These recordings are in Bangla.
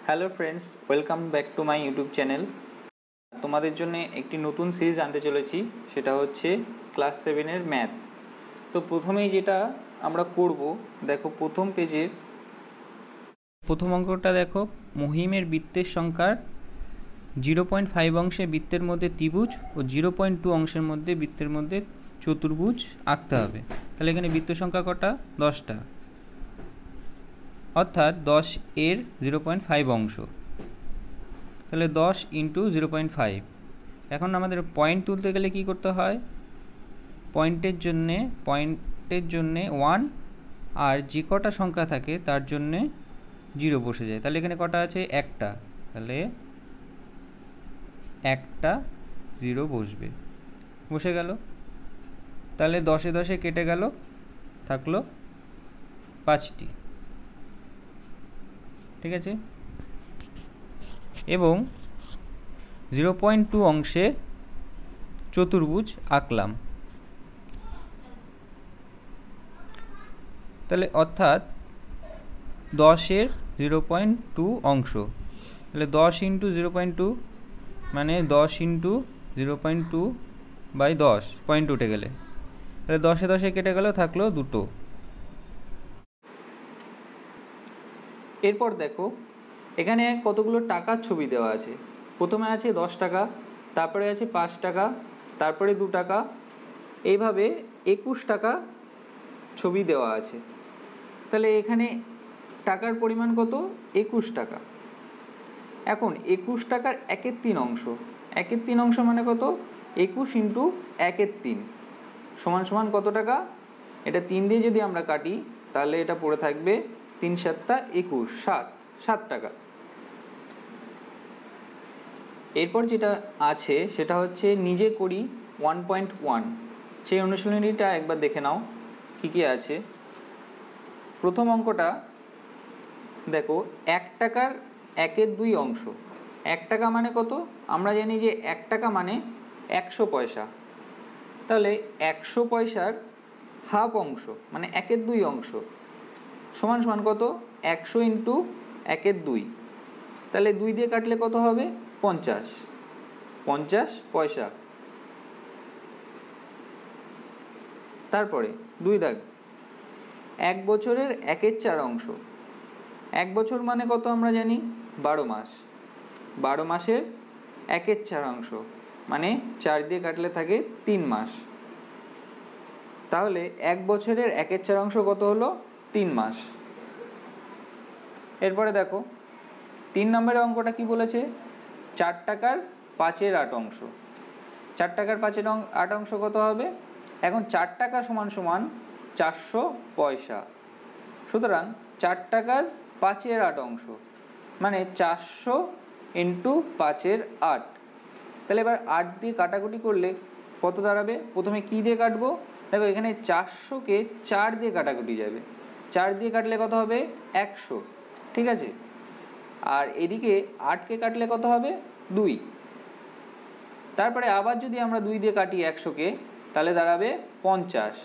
Hello friends, welcome back to my YouTube channel. তোমাদের জন্য একটি নতুন সিরিজ আনতে চলেছি, সেটা হচ্ছে ক্লাস 7-এর ম্যাথ। তো প্রথমেই যেটা আমরা করব, দেখো প্রথম পেজের প্রথম অঙ্কটা দেখো, মহিমের বৃত্তের সংখ্যার 0.5 অংশে বৃত্তের মধ্যে ত্রিভুজ ও 0.2 অংশের মধ্যে বৃত্তের মধ্যে চতুর্ভুজ আঁকতে হবে। তাহলে এখানে বৃত্ত সংখ্যা কটা? 10টা, অর্থাৎ 10 এর 0.5 অংশ। তাহলে 10 ইন্টু 0.5। এখন আমাদের পয়েন্ট তুলতে গেলে কি করতে হয়? পয়েন্টের জন্যে 1 আর যে কটা সংখ্যা থাকে তার জন্যে 0 বসে যায়। তাহলে এখানে কটা আছে? একটা, তাহলে একটা 0 বসে গেল। তাহলে 10-এ 10-এ কেটে গেল, থাকলো 5টি। ঠিক আছে, এবং 0.2 অংশে চতুর্ভুজ আঁকলাম। তাহলে অর্থাৎ 10-এর 0.2 অংশ, তাহলে 10 ইন্টু 0.2 মানে 10 ইন্টু 0.2 বাই 10, পয়েন্ট উঠে গেলে, তাহলে 10-এ 10-এ কেটে গেল, থাকলো 2। এরপর দেখো এখানে কতগুলো টাকার ছবি দেওয়া আছে। প্রথমে আছে 10 টাকা, তারপরে আছে 5 টাকা, তারপরে 2 টাকা, এইভাবে 21 টাকা ছবি দেওয়া আছে। তাহলে এখানে টাকার পরিমাণ কত? 21 টাকা। এখন 21 টাকার 1/3 অংশ, 1/3 অংশ মানে কত? 21 ইন্টু 1/3 সমান সমান কত টাকা? এটা 3 দিয়ে যদি আমরা কাটি তাহলে এটা পড়ে থাকবে 3 × 7 = 21, 7 টাকা। এরপর যেটা আছে সেটা হচ্ছে নিজে করি 1.1। সেই অনুশীলনীটা একবার দেখে নাও কী কী আছে। প্রথম অঙ্কটা দেখো, 1 টাকার 1/2 অংশ। 1 টাকা মানে কত? আমরা জানি যে 1 টাকা মানে 100 পয়সা। তাহলে 100 পয়সার হাফ অংশ মানে 1/2 অংশ সমান সমান কত? 100 ইন্টু 1/2। তাহলে 2 দিয়ে কাটলে কত হবে? 50 পয়সা। তারপরে 2 দাগ, 1 বছরের 1/4 অংশ। 1 বছর মানে কত আমরা জানি? 12 মাস। 12 মাসের 1/4 অংশ মানে 4 দিয়ে কাটলে থাকে 3 মাস। তাহলে 1 বছরের 1/4 অংশ কত হলো? 3 মাস। এরপরে দেখো 3 নম্বরের অঙ্কটা কি বলেছে? 4 টাকার 5/8 অংশ। 4 টাকার 5/8 অংশ কত হবে? এখন 4 টাকা সমান সমান 400 পয়সা। সুতরাং 4 টাকার 5/8 অংশ মানে 400 ইন্টু 5/8। তাহলে এবার 8 দিয়ে কাটাকুটি করলে কত দাঁড়াবে? প্রথমে কি দিয়ে কাটবো? দেখো এখানে 400-কে 4 দিয়ে কাটাকুটি যাবে, 4 দিয়ে কাটলে কত হবে? 100। ঠিক আছে, আর এদিকে 8-কে কাটলে কত হবে? 2। তারপরে আবার যদি আমরা 2 দিয়ে কাটি 100-কে তাহলে দাঁড়াবে 50।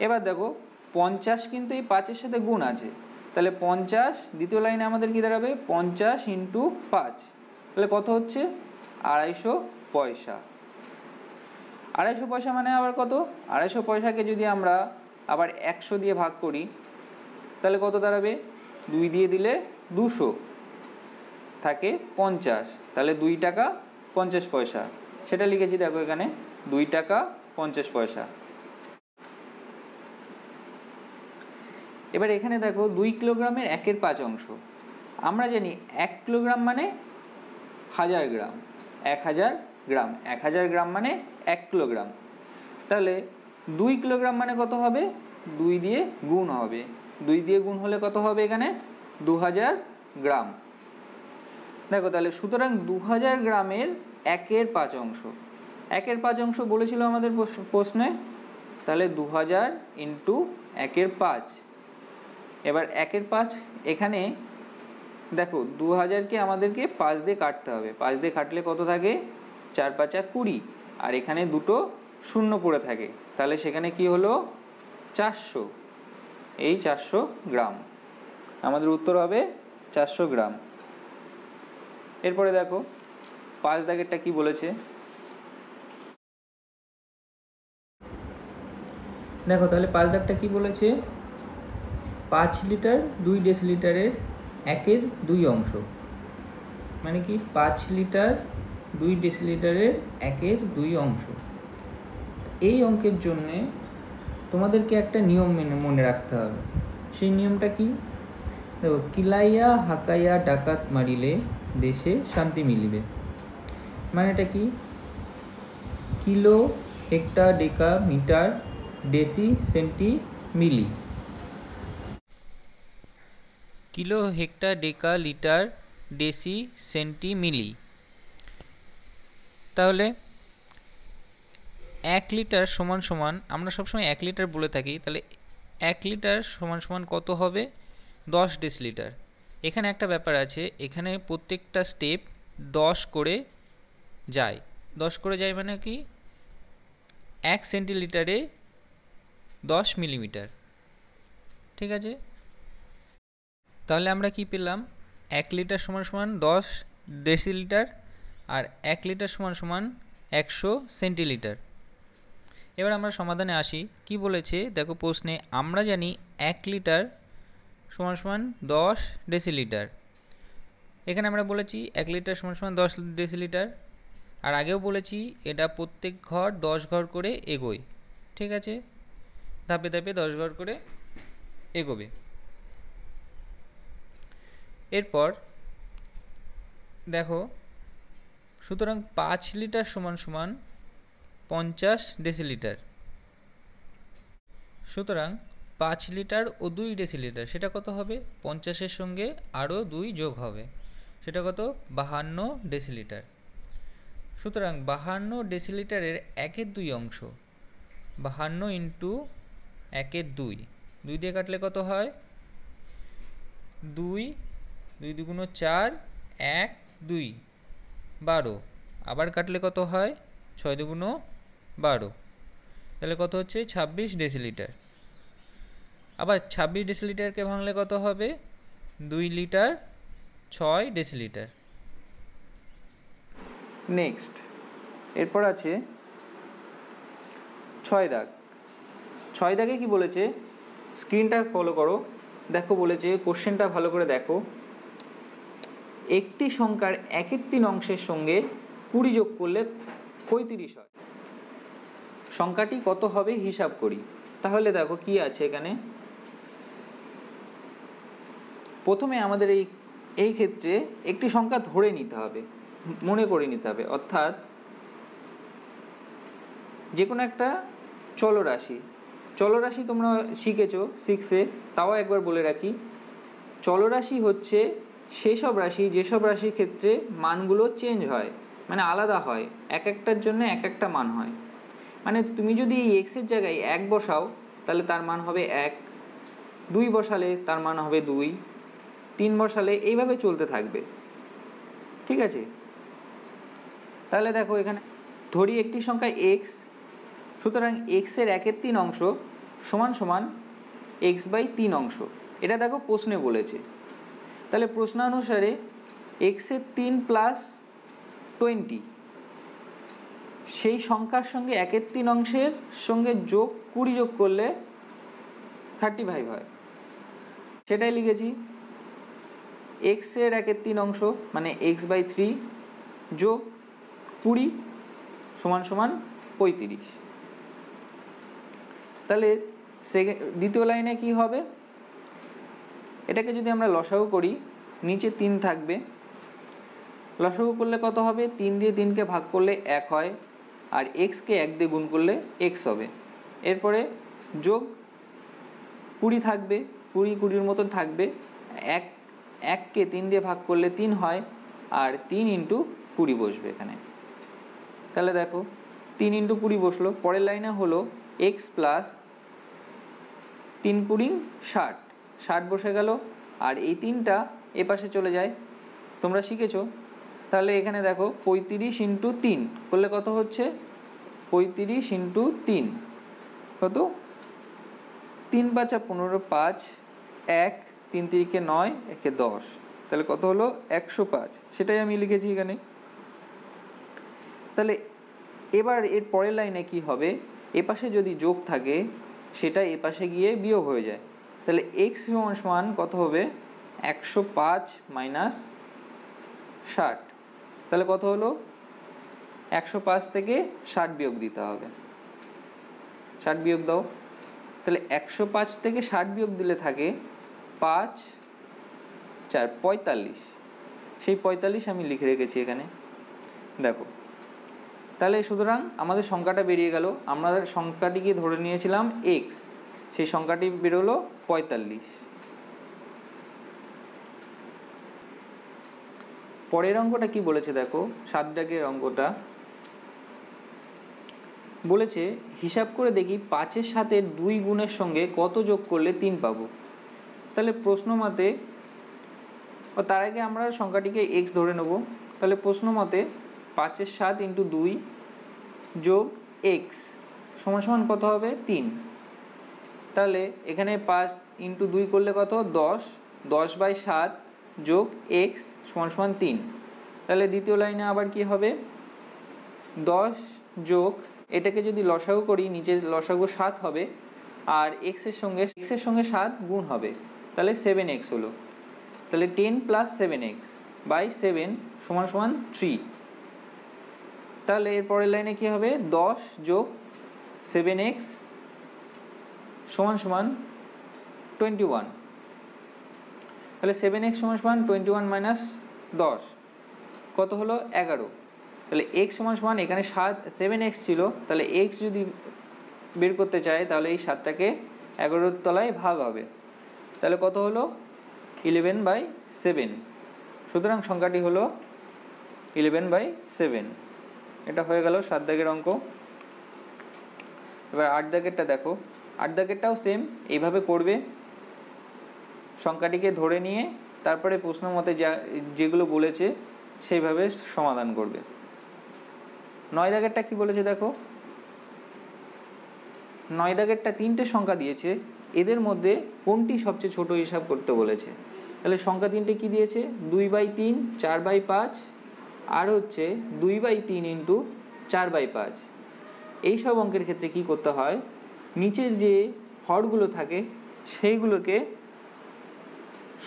এবার দেখো 50 কিন্তু এই 5-এর সাথে গুণ আছে, তাহলে 50 দ্বিতীয় লাইনে আমাদের কি দাঁড়াবে? 50 ইন্টু 5, তাহলে কত হচ্ছে? 250 পয়সা। 250 পয়সা মানে আবার কত? 250 পয়সাকে যদি আমরা আবার 100 দিয়ে ভাগ করি তাহলে কত দাঁড়াবে? 2 দিয়ে দিলে 200, থাকে 50, তাহলে 2 টাকা 50 পয়সা। সেটা লিখেছি দেখো এখানে 2 টাকা 50 পয়সা। এবার এখানে দেখো 2 কিলোগ্রামের 1/5 অংশ। আমরা জানি 1 কিলোগ্রাম মানে 1000 গ্রাম, 1000 গ্রাম, 1000 গ্রাম মানে 1 কিলোগ্রাম। তাহলে 2 কিলোগ্রাম মানে কত হবে? 2 দিয়ে গুণ হবে, 2 দিয়ে গুণ হলে কত হবে? এখানে 2000 গ্রাম। দেখো তাহলে সুতরাং 2000 গ্রামের 1/5 অংশ। 1/5 অংশ বলেছিল আমাদের প্রশ্নে, তাহলে 2000 ইন্টু 1/5। এবার 1/5 এখানে দেখো 2000-কে আমাদেরকে 5 দিয়ে কাটতে হবে, 5 দিয়ে কাটলে কত থাকে? 4 × 5 = 20, আর এখানে দুটো শূন্য পড়ে থাকে, তাহলে সেখানে কি হলো? 400। এই 400 গ্রাম। আমাদের উত্তর হবে 400 গ্রাম। এরপরে দেখো 5 দাগেরটা কি বলেছে, দেখো তাহলে 5 দাগটা কি বলেছে, 5 লিটার 2 ডেসিলিটারের 1/2 অংশ, মানে কি 5 লিটার 2 ডেসিলিটারের 1/2 অংশ। এই অঙ্কের জন্যে তোমাদেরকে একটা নিয়ম মনে রাখতে হবে। সেই নিয়মটা কি, দেখো, কিলাইয়া হাকাইয়া ডাকাত মারিলে দেশে শান্তি মিলিবে। মানে এটা কি, kilo hecto deca metre deci centi milli, kilo hecto deca litre deci centi milli. তাহলে 1 লিটার সমান সমান, আমরা সবসময় 1 লিটার বলে থাকি, তাহলে 1 লিটার সমান সমান কত হবে, 10 ডেসিলিটার। এখানে একটা ব্যাপার আছে, এখানে প্রত্যেকটা স্টেপ 10 করে যায়। 10 করে যায় মানে কি, 1 সেন্টিলিটারে 10 মিলিমিটার। ঠিক আছে, তাহলে আমরা কি পেলাম, 1 লিটার সমান সমান 10 ডেসিলিটার আর 1 লিটার সমান সমান 100 সেন্টিলিটার। এবার আমরা সমাধানে আসি। কি বলেছে দেখো প্রশ্নে, আমরা জানি 1 লিটার সমান সমান 10 ডেসিলিটার। এখানে আমরা বলেছি 1 লিটার সমান সমান 10 ডেসিলিটার, আর আগেও বলেছি এটা প্রত্যেক ঘর 10 ঘর করে এগোয়। ঠিক আছে, ধাপে ধাপে 10 ঘর করে এগোবে। এরপর দেখো, সুতরাং 5 লিটার সমান সমান 50 ডেসিলিটার। সুতরাং 5 লিটার ও 2 ডেসিলিটার সেটা কত হবে, 50-এর সঙ্গে আরও 2 যোগ হবে, সেটা কত, 52 ডেসিলিটার। সুতরাং 52 ডেসিলিটারের 1/2 অংশ, 52 ইন্টু 1/2, 2 দিয়ে কাটলে কত হয়, 2, 2 দুগুণ 4, 1, 2, 12, আবার কাটলে কত হয়, 6 দুগুণ 12, তাহলে কত হচ্ছে 26 ডেসিলিটার। আবার 26 ডেসিলিটারকে ভাঙলে কত হবে, 2 লিটার 6 ডেসিলিটার। নেক্সট, এরপর আছে 6 দাগ। 6 দাগে কি বলেছে, স্ক্রিনটা ফলো করো, দেখো বলেছে কোশ্চেনটা ভালো করে দেখো। একটি সংখ্যার 1/3 অংশের সঙ্গে 20 যোগ করলে 35 হয়, সংখ্যাটি কত হবে হিসাব করি। তাহলে দেখো কি আছে এখানে, প্রথমে আমাদের এই ক্ষেত্রে একটি সংখ্যা ধরে নিতে হবে, মনে করে নিতে হবে, অর্থাৎ যে কোনো একটা চলরাশি। চলরাশি তোমরা শিখেছো 6-এ, তাও একবার বলে রাখি, চলরাশি হচ্ছে সেসব রাশি যেসব রাশির ক্ষেত্রে মানগুলো চেঞ্জ হয়, মানে আলাদা হয়, এক একটার জন্য এক একটা মান হয়। মানে তুমি যদি এই এক্সের জায়গায় 1 বসাও তাহলে তার মান হবে 1, 2 বসালে তার মান হবে 2, 3 বসালে এইভাবে চলতে থাকবে। ঠিক আছে, তাহলে দেখো এখানে ধরি একটি সংখ্যা x, সুতরাং x-এর 1/3 অংশ সমান সমান x/3 অংশ। এটা দেখো প্রশ্নে বলেছে, তাহলে প্রশ্নানুসারে x-এর 3 প্লাস 20 সেই সংখ্যার সঙ্গে 1/3 অংশের সঙ্গে 20 যোগ করলে 35 হয়, সেটাই লিখেছি। x-এর 1/3 অংশ মানে x/3 যোগ 20 সমান সমান 35। তাহলে দ্বিতীয় লাইনে কি হবে, এটাকে যদি আমরা লসাগু করি, নিচে 3 থাকবে, লসাগু করলে কত হবে, 3 দিয়ে 3কে ভাগ করলে 1 হয়, আর x-কে 1 দিয়ে গুণ করলে x হবে। এরপরে যোগ 20 থাকবে, 20 মতন থাকবে, 1কে 3 দিয়ে ভাগ করলে 3 হয়, আর 3 ইন্টু 20 বসবে এখানে। তাহলে দেখো 3 ইন্টু 20 বসলো। পরের লাইনে হলো x প্লাস 3 20 60, 60 বসে গেল, আর এই 3টা এ পাশে চলে যায়, তোমরা শিখেছো। তাহলে এখানে দেখো 35 ইন্টু 3 করলে কত হচ্ছে, 35 ইন্টু 3 কত, 3 5 15, 5, 1, 3 3 9, 1 10, তাহলে কত হলো 105, সেটাই আমি লিখেছি এখানে। তাহলে এবার এর পরের লাইনে কি হবে, এপাশে যদি যোগ থাকে সেটা এপাশে গিয়ে বিয়োগ হয়ে যায়। তাহলে x সমান কত হবে 105 মাইনাস 60। তাহলে কত হলো 105 থেকে 60 বিয়োগ দিতে হবে। 60 বিয়োগ দাও। তাহলে 105 থেকে 60 বিয়োগ দিলে থাকে 5 4 45। সেই 45 আমি লিখে রেখেছি এখানে, দেখো। তাহলে সুতরাং আমাদের সংখ্যাটা বেরিয়ে গেল। আমরা সংখ্যাটিকে ধরে নিয়েছিলাম x, সেই সংখ্যাটি বেরোলো 45। পরের অঙ্কটা কি বলেছে দেখো, 7 দাগের অঙ্কটা বলেছে হিসাব করে দেখি 5-এর সাথে 2 গুণের সঙ্গে কত যোগ করলে 3 পাবো। তাহলে প্রশ্ন মতে, তার আগে আমরা সংখ্যাটিকে x ধরে নেব। তাহলে প্রশ্ন মতে 5-এর 7 ইন্টু 2 যোগ x সমান সমান কত হবে 3। তাহলে এখানে 5 ইন্টু 2 করলে কত 10, 10/7 যোগ x সমান সমান 3। তাহলে দ্বিতীয় লাইনে আবার কি হবে 10 যোগ, এটাকে যদি লসাগু করি নিচের লসাগু 7 হবে, আর x এর সঙ্গে 7 গুণ হবে, তাহলে 7x হলো। তাহলে 10 + 7x বাই 7 সমান সমান 3। তাহলে এর পরের লাইনে কি হবে 10 যোগ 7x সমান সমান 21। তাহলে 7x সমান সমান 21 মাইনাস 10 কত হলো 11। তাহলে x সমান সমান এখানে 7x ছিল, তাহলে x যদি বের করতে চাই তাহলে এই 7টাকে 11-এর তলায় ভাগ হবে। তাহলে কত হলো 11/7। সুতরাং সংখ্যাটি হলো 11/7। এটা হয়ে গেল 7 দাগের অঙ্ক। এবার 8 দাগেরটা দেখো। 8 দাগেরটাও সেম এইভাবে করবে, সংখ্যাটিকে ধরে নিয়ে তারপরে প্রশ্ন মতে যেগুলো বলেছে সেইভাবে সমাধান করবে। 9 দাগেরটা কি বলেছে দেখো। 9 দাগেরটা 3টে সংখ্যা দিয়েছে, এদের মধ্যে কোনটি সবচেয়ে ছোট হিসাব করতে বলেছে। তাহলে সংখ্যা 3টে কি দিয়েছে 2/3, 4/5 আর হচ্ছে 2/3 ইন্টু 4/5। এইসব অঙ্কের ক্ষেত্রে কি করতে হয়, নিচের যে হরগুলো থাকে সেইগুলোকে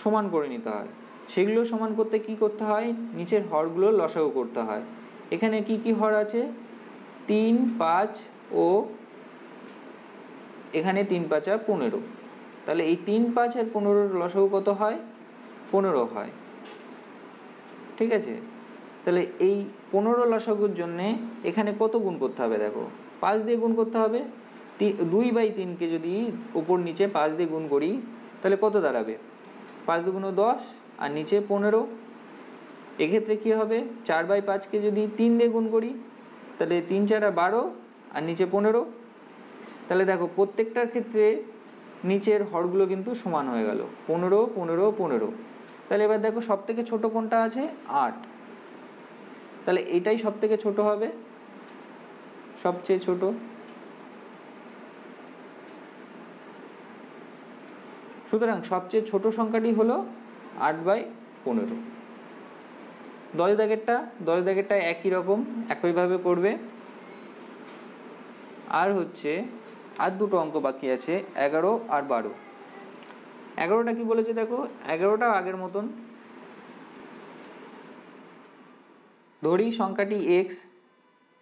সমান করে নিতে হয়। সেগুলো সমান করতে কি করতে হয়, নিচের হরগুলো লসাগু করতে হয়। এখানে কি কি হর আছে 3, 5 ও এখানে 3, 5 আর 15। তাহলে এই 3, 5 আর 15-র লসাগু কত হয় 15 হয়, ঠিক আছে। তাহলে এই 15 লসাগুর জন্য এখানে কত গুণ করতে হবে দেখো, 5 দিয়ে গুণ করতে হবে। 2/3কে যদি উপর নিচে 5 দিয়ে গুণ করি তাহলে কত দাঁড়াবে 5 × 10 আর নিচে 15। এক্ষেত্রে কি হবে 4/5কে যদি 3 দিয়ে গুণ করি তাহলে 3 × 4 = 12 আর নিচে 15। তাহলে দেখো প্রত্যেকটার ক্ষেত্রে নিচের হরগুলো কিন্তু সমান হয়ে গেল 15, 15, 15। তাহলে এবার দেখো সব থেকে ছোট কোনটা আছে 8। তাহলে এটাই সব থেকে ছোট হবে, সবচেয়ে ছোট। সুতরাং সবচেয়ে ছোট সংখ্যাটি হলো 8/15। 10 দাগেরটা একই রকম একইভাবে করবে। আর হচ্ছে আর দুটো অঙ্ক বাকি আছে 11 আর 12। 11টা কি বলেছে দেখো, 11টা আগের মতন ধরি সংখ্যাটি x,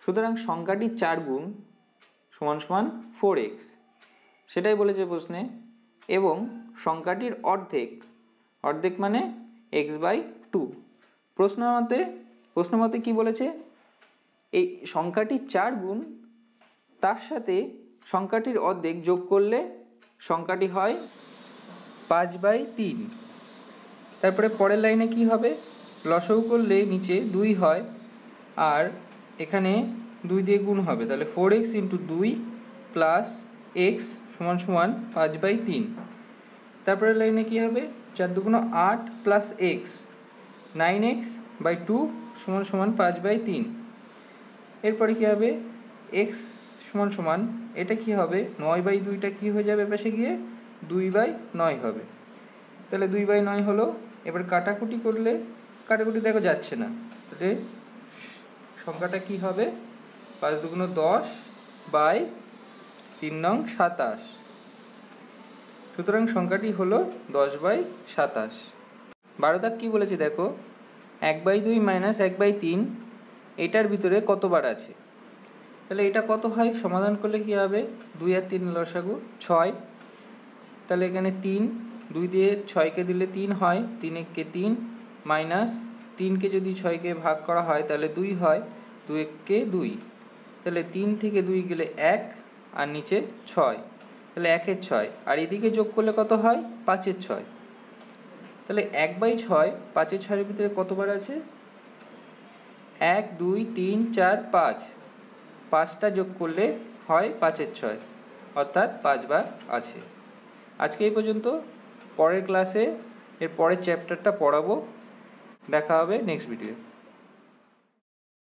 সুতরাং সংখ্যাটি 4 গুণ সমান সমান 4x, সেটাই বলেছে প্রশ্নে। এবং সংখ্যাটির অর্ধেক মানে x/2। প্রশ্ন মতে কি বলেছে, এই সংখ্যাটি 4 গুণ তার সাথে সংখ্যাটির অর্ধেক যোগ করলে সংখ্যাটি হয় 5/3। তারপরে পরের লাইনে কি হবে, লসাগু করলে নিচে 2 হয় আর এখানে 2 দিয়ে গুণ হবে, তাহলে 4x × 2 প্লাস x সমান সমান 5/3। তারপরে লাইনে কি হবে 4 × 2 = 8 প্লাস x 9x/2 সমান সমান 5/3। এরপরে কি হবে x সমান সমান এটা কি হবে 9/2টা কি হয়ে যাবে পাশে গিয়ে 2/9 হবে। তাহলে 2/9 হলো এবার কাটাকুটি করলে কাটাকুটি দেখো যাচ্ছে না, তাহলে সংখ্যাটা কি হবে 5 দুগুণ 10 বাই 3 নং 27। সুতরাং সংখ্যাটি হলো 10/27। 12 দাগ কী বলেছে দেখো, 1/2 মাইনাস 1/3 এটার ভিতরে কতবার আছে। তাহলে এটা কত হয়, সমাধান করলে কি হবে, 2 আর 3 লসাগু 6। তাহলে এখানে 3, 2 দিয়ে 6কে দিলে 3 হয়, 3 একে 3 মাইনাস 3কে যদি 6কে ভাগ করা হয় তাহলে 2 হয়, 2 একে 2, তাহলে 3 থেকে 2 গেলে 1 আর নিচে 6, তাহলে 1-এর 6 আর এদিকে যোগ করলে কত হয় 5-এর 6। তাহলে 1/6 5-এর 6-এর ভিতরে কতবার আছে, 1 2 3 4 5, 5টা যোগ করলে হয় 5-এর 6, অর্থাৎ 5 বার আছে। আজকে এই পর্যন্ত, পরের ক্লাসে এর পরের চ্যাপ্টারটা পড়াবো। দেখা হবে নেক্সট ভিডিও।